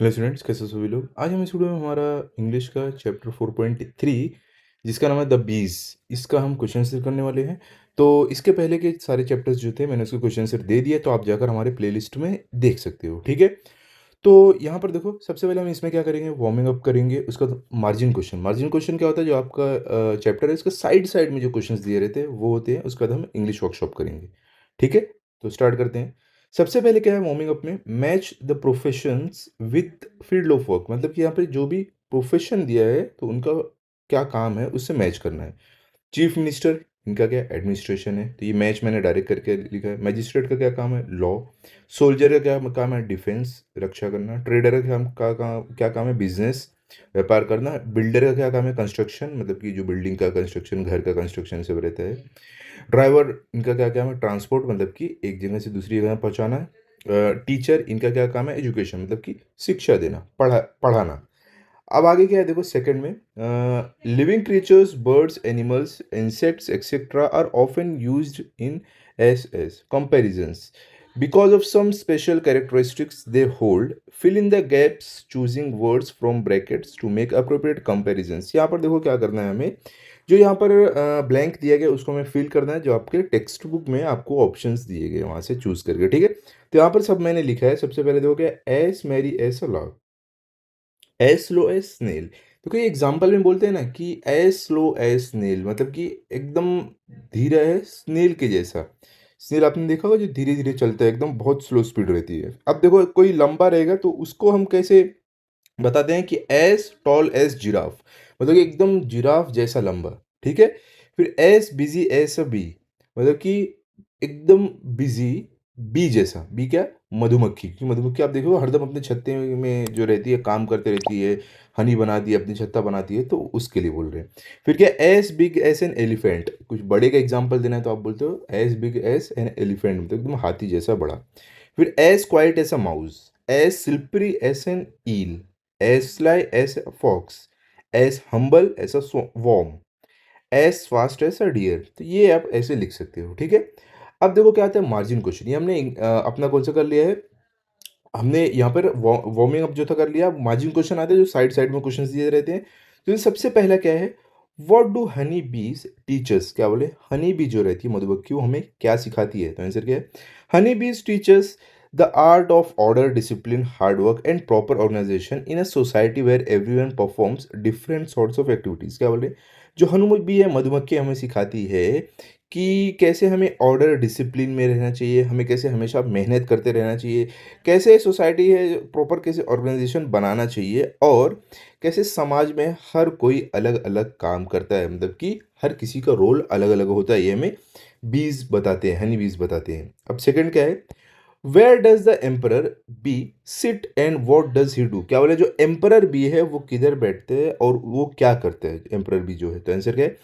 Hello students, कैसे हो सभी लोग। आज हम इस वीडियो में हमारा इंग्लिश का चैप्टर 4.3 जिसका नाम है द बीज, इसका हम क्वेश्चन आंसर करने वाले हैं। तो इसके पहले के सारे चैप्टर्स जो थे मैंने उसके क्वेश्चन आंसर दे दिए, तो आप जाकर हमारे प्लेलिस्ट में देख सकते हो। ठीक है, तो यहाँ पर देखो, सबसे पहले हम इसमें क्या करेंगे, वार्मिंग अप करेंगे। उसका मार्जिन क्वेश्चन क्या होता है, जो आपका चैप्टर है उसका साइड साइड में जो क्वेश्चंस दिए रहते हैं वो होते हैं। उसके बाद हम इंग्लिश वर्कशॉप करेंगे। ठीक है, तो स्टार्ट करते हैं। सबसे पहले क्या है वार्मिंग अप में, match the professions with field of work. मतलब कि यहाँ पे जो भी प्रोफेशन दिया है तो उनका क्या काम है उससे मैच करना है। चीफ मिनिस्टर, इनका क्या एडमिनिस्ट्रेशन है, तो ये मैच मैंने डायरेक्ट करके लिखा है। मैजिस्ट्रेट का क्या काम है, लॉ। सोल्जर का क्या काम है, डिफेंस, रक्षा करना। ट्रेडर का क्या काम है, बिजनेस, व्यापार करना। बिल्डर का क्या काम है, कंस्ट्रक्शन, मतलब कि जो बिल्डिंग का कंस्ट्रक्शन, घर का कंस्ट्रक्शन सब रहता है। ड्राइवर, इनका क्या काम है, ट्रांसपोर्ट, मतलब कि एक जगह से दूसरी जगह पहुंचाना है। टीचर, इनका क्या काम है, एजुकेशन, मतलब कि शिक्षा देना, पढ़ाना। अब आगे क्या है देखो, सेकंड में living creatures, birds, animals, insects etcetera are often used in as comparisons because of some special characteristics they hold. Fill in the gaps choosing words from brackets to make appropriate comparisons. यहाँ पर देखो क्या करना है हमें, जो यहाँ पर ब्लैंक दिया गया उसको हमें फिल करना है, जो आपके टेक्स्ट बुक में आपको ऑप्शंस दिए गए वहाँ से चूज करके। ठीक है, तो यहाँ पर सब मैंने लिखा है। सबसे पहले देखो क्या, as merry as love, as slow as snail. तो कोई एग्जाम्पल में बोलते हैं ना कि एस स्लो एस स्नेल, मतलब कि एकदम धीरा है स्नेल के जैसा। स्नेल आपने देखा होगा जो धीरे धीरे चलता है, एकदम बहुत स्लो स्पीड रहती है। अब देखो कोई लंबा रहेगा तो उसको हम कैसे बताते हैं कि एस टॉल एस जिराफ, मतलब कि एकदम जिराफ जैसा लंबा। ठीक है, फिर एस बिजी एस बी, मतलब कि एकदम बिजी बी जैसा। बी क्या, मधुमक्खी। क्योंकि मधुमक्खी आप देखो हरदम अपने छत्ते में जो रहती है काम करते रहती है, हनी बनाती है, अपनी छत्ता बनाती है, तो उसके लिए बोल रहे हैं। फिर क्या, S big as an elephant. कुछ बड़े का एग्जांपल देना है तो आप बोलते हो as big as an elephant, मतलब एकदम हाथी जैसा बड़ा। फिर as quiet as a mouse, as slippery as an eel, as sly as a fox, as humble as a worm, as fast as a deer. तो ये आप ऐसे लिख सकते हो। ठीक है, अब देखो क्या आता है मार्जिन क्वेश्चन। ये हमने अपना कौन सा कर लिया है, हमने यहाँ पर वार्मिंग अप जो था कर लिया। मार्जिन क्वेश्चन आते हैं जो साइड साइड में क्वेश्चंस दिए रहते हैं। तो ये सबसे पहला क्या है, what do Honey bees teachers. क्या बोले, हनी बी जो रहती है मधुमक्खी, वो हमें क्या सिखाती है। तो आंसर क्या है, honey bees teachers the art of order, discipline, hard work and proper organisation in a society where everyone performs different sorts of activities. क्या बोले, जो हनुमत बी है मधुमक्खी हमें सिखाती है कि कैसे हमें ऑर्डर डिसिप्लिन में रहना चाहिए, हमें कैसे हमेशा मेहनत करते रहना चाहिए, कैसे सोसाइटी है प्रॉपर, कैसे ऑर्गेनाइजेशन बनाना चाहिए, और कैसे समाज में हर कोई अलग अलग काम करता है, मतलब कि हर किसी का रोल अलग अलग होता है। ये हमें बीज बताते हैं, हनी बीज बताते हैं। अब सेकंड क्या है, where does the emperor bee sit and what does he do. क्या बोले, जो एम्परर बी है वो किधर बैठते हैं और वो क्या करते हैं, एम्परर बी जो है। तो आंसर क्या है,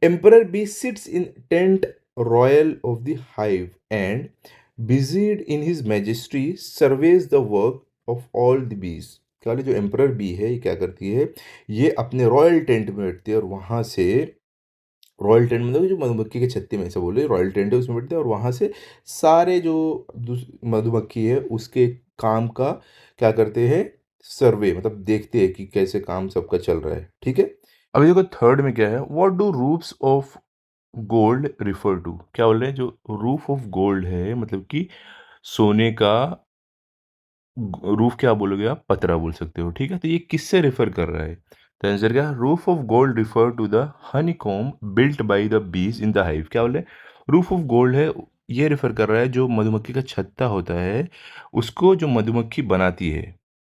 emperor bee sits in tent royal of the hive and busied in his majesty surveys the work of all the bees। क्या बोले, जो एम्परर बी है ये क्या करती है, ये अपने रॉयल टेंट में बैठती है और वहां से, रॉयल टेंट मतलब जो मधुमक्खी के छत्ते में, ऐसा बोले रॉयल टेंट है उसमें बैठते हैं, और वहां से सारे जो मधुमक्खी है उसके काम का क्या करते हैं, सर्वे, मतलब देखते हैं कि कैसे काम सबका चल रहा है। ठीक है, अभी देखो थर्ड में क्या है, what do roofs of gold refer to. क्या बोल रहे हैं, जो रूफ ऑफ गोल्ड है मतलब कि सोने का रूफ, क्या बोलोगे आप, पतरा बोल सकते हो। ठीक है, तो ये किससे रेफर कर रहा है। तो आंसर क्या, roof of gold refer to the honey comb built by the bees in the hive. क्या बोले, रूफ ऑफ गोल्ड है, ये रेफर कर रहा है जो मधुमक्खी का छत्ता होता है उसको जो मधुमक्खी बनाती है।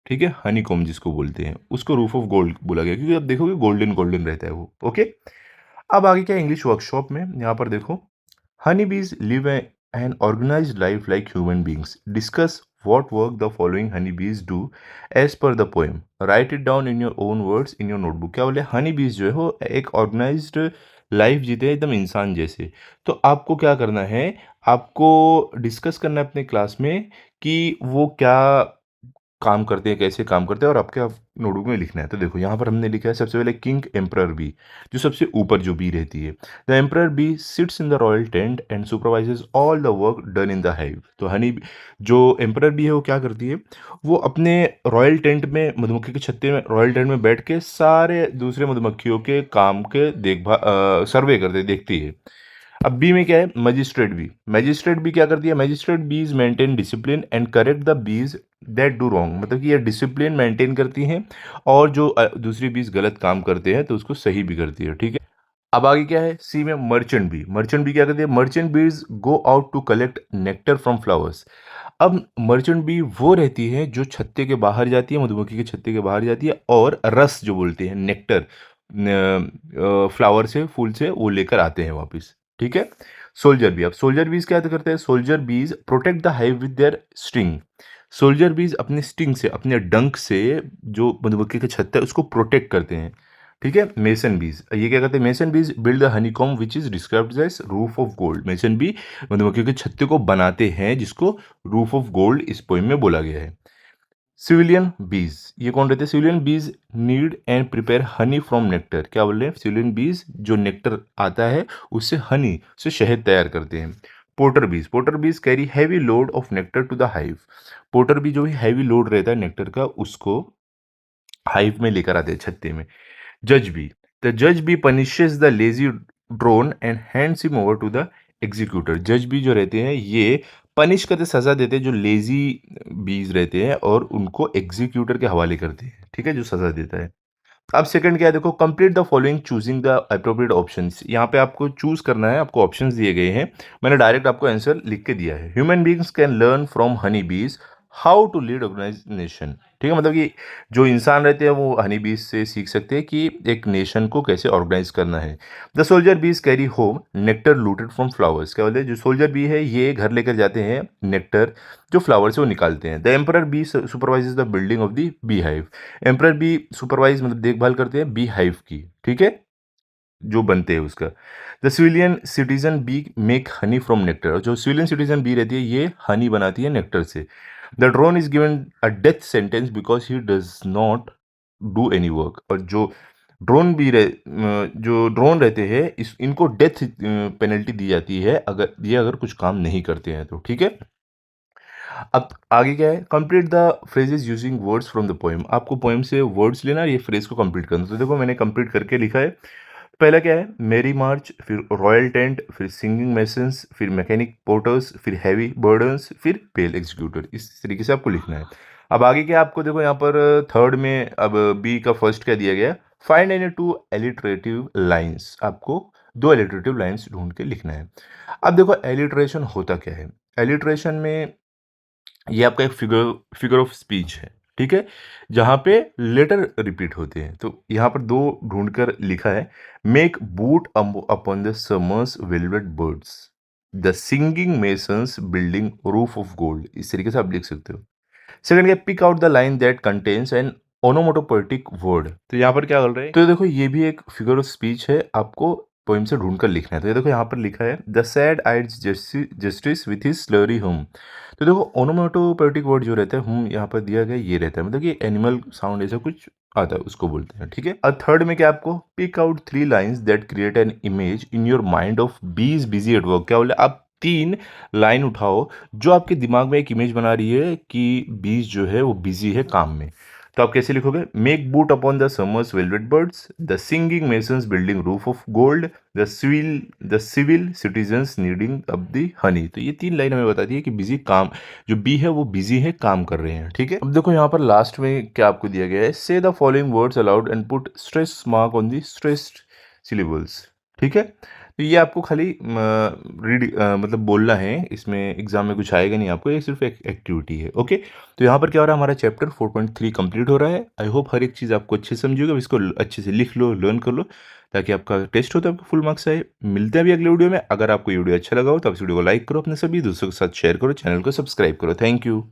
ठीक है, हनी कॉम जिसको बोलते हैं उसको रूफ ऑफ गोल्ड बोला गया, क्योंकि आप देखोगे गोल्डन गोल्डन रहता है वो। ओके, अब आगे क्या, इंग्लिश वर्कशॉप में यहाँ पर देखो, honeybees live an organized life like human beings. Discuss what work the following honeybees do as per the poem. Write it down in your own words in your notebook. क्या बोले, honeybees जो है वो एक ऑर्गेनाइज्ड लाइफ जीते हैं एकदम इंसान जैसे। तो आपको क्या करना है, आपको डिस्कस करना है अपने क्लास में कि वो क्या काम करते हैं, कैसे काम करते हैं, और आपके आप नोटबुक में लिखना है। तो देखो यहाँ पर हमने लिखा है सबसे पहले किंग एम्परर बी, जो सबसे ऊपर जो बी रहती है। The emperor bee sits in the royal tent and supervises all the work done in the hive. तो हनी जो एम्परर बी है वो क्या करती है, वो अपने रॉयल टेंट में, मधुमक्खी के छत्ते में, रॉयल टेंट में बैठ के सारे दूसरे मधुमक्खियों के काम के देखभाल सर्वे करते देखती है। अब बी में क्या है, मजिस्ट्रेट बी। मजिस्ट्रेट बी क्या करती है, मजिस्ट्रेट बीज maintain discipline and correct the bees that do wrong. मतलब कि ये डिसिप्लिन मेंटेन करती हैं और जो दूसरी बीज गलत काम करते हैं तो उसको सही भी करती है, ठीक है। अब आगे क्या है, सी में मर्चेंट बी। मर्चेंट बी क्या करती है, merchant bees go out to collect nectar from flowers. अब मर्चेंट बी वो रहती है जो छत्ते के बाहर जाती है, मधुमक्खी के छत्ते के बाहर जाती है, और रस जो बोलते हैं, नेक्टर, फ्लावर से, फूल से वो लेकर आते हैं वापस, ठीक है। सोल्जर बी, अब सोल्जर बीज क्या करते हैं, सोल्जर बीज protect the hive with their sting. Soldier बीज अपने स्टिंग से, अपने डंक से जो मधुमक्खी का छत्ता है उसको प्रोटेक्ट करते हैं, ठीक है। मेसन बीज, ये क्या करते हैं, mason bees build the honeycomb which is described as roof of gold. Mason bee मधुमक्खी के छत्ते को बनाते हैं जिसको रूफ ऑफ गोल्ड इस पोइम में बोला गया है। सिविलियन बीज, ये कौन रहते हैं, सिविलियन बीज need and prepare Honey from nectar. क्या बोल रहे हैं, सिविलियन बीज जो नेक्टर आता है उससे हनी, से शहद तैयार करते हैं। Porter bees, porter bees carry heavy load of nectar to the hive. Porter bee जो भी हैवी लोड रहता है नेक्टर का, उसको हाइव में लेकर आते हैं, छत्ते में। जज बी, द जज bee punishes the lazy drone and hands him over to the executor. जज बी जो रहते हैं ये पनिश करते, सजा देते हैं जो लेजी बीज रहते हैं, और उनको एग्जीक्यूटर के हवाले करते हैं, ठीक है, जो सजा देता है। अब सेकंड क्या है, देखो, complete the following choosing the appropriate options. यहाँ पे आपको चूज करना है, आपको ऑप्शंस दिए गए हैं, मैंने डायरेक्ट आपको आंसर लिख के दिया है। Human beings can learn from Honey बीज हाउ टू लीड ऑर्गेनाइजेशन, ठीक है, मतलब कि जो इंसान रहते हैं वो हनी बीज से सीख सकते हैं कि एक नेशन को कैसे ऑर्गेनाइज करना है। द सोल्जर बीज carry home nectar looted from flowers. क्या बोलते हैं, जो सोल्जर बी है ये घर लेकर जाते हैं नेक्टर जो फ्लावर से वो निकालते हैं। The emperor bee supervises the building of the bee hive. Emperor bee supervise मतलब देखभाल करते हैं बी हाइव की, ठीक है, जो बनते हैं उसका। The civilian citizen bee make honey from nectar. जो सिविलियन सिटीजन बी रहती है ये हनी बनाती है नेक्टर से। The drone is given a death sentence because he does not do any work. और जो ड्रोन भी जो ड्रोन रहते हैं इनको डेथ पेनल्टी दी जाती है अगर कुछ काम नहीं करते हैं तो, ठीक है। अब आगे क्या है, complete the phrases using words from the poem. आपको पोएम से वर्ड्स लेना, ये फ्रेज को कंप्लीट करना। तो देखो मैंने कंप्लीट करके लिखा है। पहला क्या है, मेरी मार्च, फिर रॉयल टेंट, फिर सिंगिंग मैसन्स, फिर मैकेनिक पोर्टर्स, फिर हैवी बर्डन्स, फिर पेल एग्जीक्यूटर। इस तरीके से आपको लिखना है। अब आगे क्या आपको देखो यहाँ पर थर्ड में, अब बी का फर्स्ट क्या दिया गया, फाइंड एनी टू एलिटरेटिव लाइन्स। आपको दो एलिटरेटिव लाइन्स ढूंढ के लिखना है। अब देखो एलिटरेशन होता क्या है, एलिटरेशन में ये आपका एक फिगर ऑफ स्पीच है, ठीक है, जहाँ पे लेटर रिपीट होते हैं। तो यहाँ पर दो ढूंढकर लिखा है, make boot upon the summer's velvet birds, the singing masons building roof of gold. इस तरीके से आप लिख सकते हो। सेकंड क्या, pick out the line that contains an onomatopoeic word. तो यहाँ पर क्या कर रहे हैं, तो देखो ये भी एक फिगर ऑफ स्पीच है, आपको पोइम से ढूंढकर लिखना है। तो ये देखो यहाँ पर लिखा है, the sad eyed justice with his surly hum. तो देखो ओनोमोटोपोएटिक वर्ड जो रहता है हुम, यहाँ पर दिया गया ये रहता है, मतलब कि एनिमल साउंड ऐसा कुछ आता है उसको बोलते हैं, ठीक है। और थर्ड में क्या, आपको pick out 3 lines that create an image in your mind of bees busy at work. क्या बोले, आप 3 लाइन उठाओ जो आपके दिमाग में एक इमेज बना रही है कि बीज जो है वो बिजी है काम में। तो आप कैसे लिखोगे, make boot upon the summer's velvet birds, the singing masons building roof of gold, the civil citizens kneading up the honey. तो ये 3 लाइन हमें बताती है कि बिजी काम, जो बी है वो बिजी है, काम कर रहे हैं, ठीक है। अब देखो यहाँ पर लास्ट में क्या आपको दिया गया है, से the following words allowed and put stress mark on the stressed syllables, ठीक है। तो ये आपको खाली मतलब बोलना है, इसमें एग्जाम में कुछ आएगा नहीं आपको, ये सिर्फ एक एक्टिविटी है, ओके। तो यहाँ पर क्या हो रहा है, हमारा चैप्टर 4.3 कंप्लीट हो रहा है। आई होप हर एक चीज़ आपको अच्छे से समझिएगा, इसको अच्छे से लिख लो, लर्न कर लो, ताकि आपका टेस्ट हो तो आपको फुल मार्क्स आए। मिलते हैं अभी अगले वीडियो में। अगर आपको ये वीडियो अच्छा लगा हो तो आप इस वीडियो को लाइक करो, अपने सभी दोस्तों के साथ शेयर करो, चैनल को सब्सक्राइब करो। Thank you.